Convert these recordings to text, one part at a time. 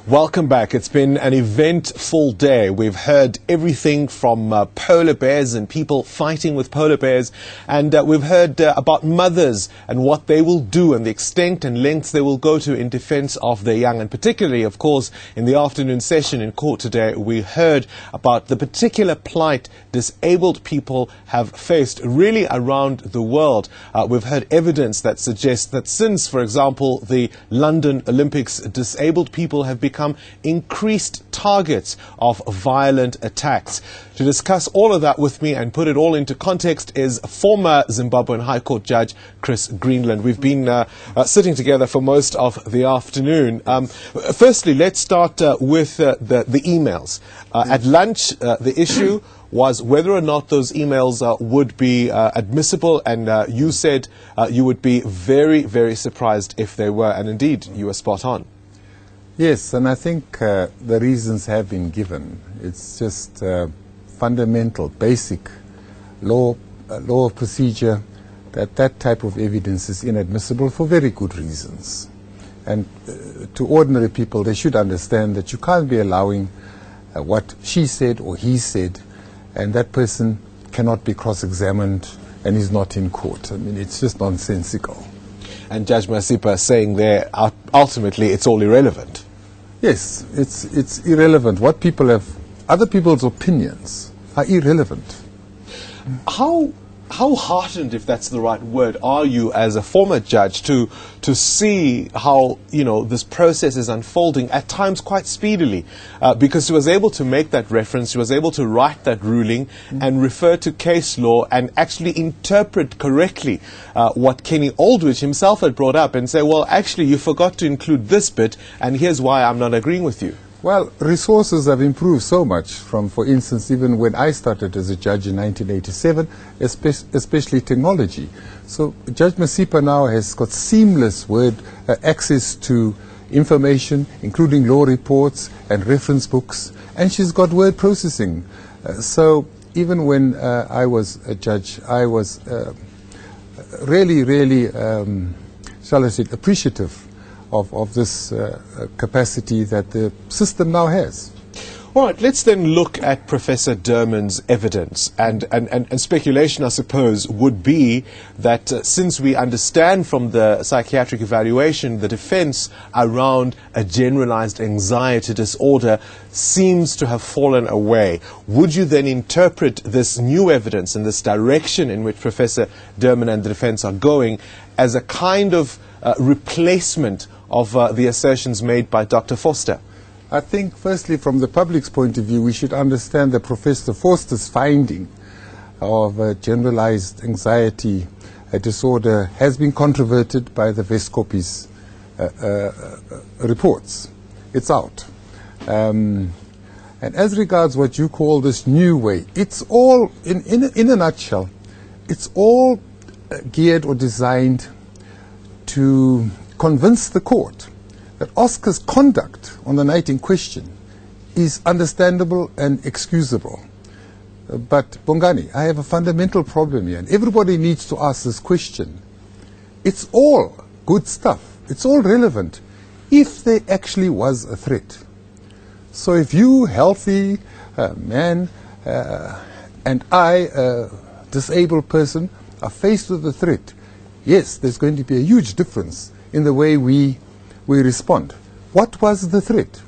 Welcome back. It's been an eventful day. We've heard everything from polar bears and people fighting with polar bears, and we've heard about mothers and what they will do and the extent and lengths they will go to in defense of their young. And particularly, of course, in the afternoon session in court today, we heard about the particular plight disabled people have faced really around the world. We've heard evidence that suggests that since, for example, the London Olympics, disabled people have become increased targets of violent attacks. To discuss all of that with me and put it all into context is former Zimbabwean High Court Judge Chris Greenland. We've been sitting together for most of the afternoon. Firstly, let's start with the emails. At lunch, the issue was whether or not those emails would be admissible, and you said you would be very, very surprised if they were, and indeed, you were spot on. Yes, and I think the reasons have been given. It's just fundamental, basic law of procedure that type of evidence is inadmissible for very good reasons. And to ordinary people, they should understand that you can't be allowing what she said or he said, and that person cannot be cross-examined and is not in court. I mean, it's just nonsensical. And Judge Masipa saying there, ultimately, it's all irrelevant. Yes, it's irrelevant. What people have, other people's opinions are irrelevant. How heartened, if that's the right word, are you as a former judge to see how, you know, this process is unfolding at times quite speedily, because she was able to make that reference, she was able to write that ruling and refer to case law and actually interpret correctly what Kenny Aldrich himself had brought up and say, well, actually you forgot to include this bit and here's why I'm not agreeing with you. Well, resources have improved so much from, for instance, even when I started as a judge in 1987, especially technology. So Judge Masipa now has got seamless access to information, including law reports and reference books, and she's got word processing. So even when I was a judge, I was really, shall I say, appreciative of this capacity that the system now has. All right, let's then look at Professor Derman's evidence. And speculation, I suppose, would be that since we understand from the psychiatric evaluation, the defense around a generalized anxiety disorder seems to have fallen away. Would you then interpret this new evidence and this direction in which Professor Derman and the defense are going as a kind of replacement of the assertions made by Dr. Foster? I think, firstly, from the public's point of view, we should understand that Professor Foster's finding of generalized anxiety disorder has been controverted by the Westkoppies reports. It's out. And as regards what you call this new way, it's all, in a nutshell, it's all geared or designed to convince the court that Oscar's conduct on the night in question is understandable and excusable. But Bongani, I have a fundamental problem here, and everybody needs to ask this question. It's all good stuff. It's all relevant if there actually was a threat. So if you, healthy man, and I, a disabled person, are faced with a threat, yes, there's going to be a huge difference in the way we respond. What was the threat?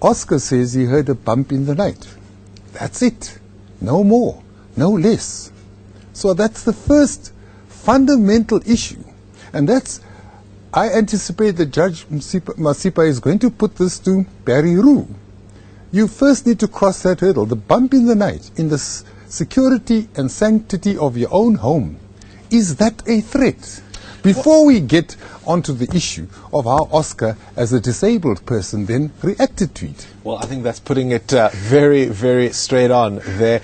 Oscar says he heard a bump in the night. That's it. No more, no less. So that's the first fundamental issue. And I anticipate that Judge Masipa is going to put this to Barry Rue. You first need to cross that hurdle. The bump in the night, in the security and sanctity of your own home. Is that a threat? Before we get onto the issue of how Oscar, as a disabled person, then reacted to it. Well, I think that's putting it very, very straight on there.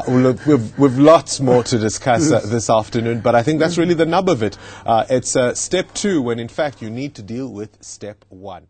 Look, we've lots more to discuss this afternoon, but I think that's really the nub of it. It's step 2 when, in fact, you need to deal with step 1.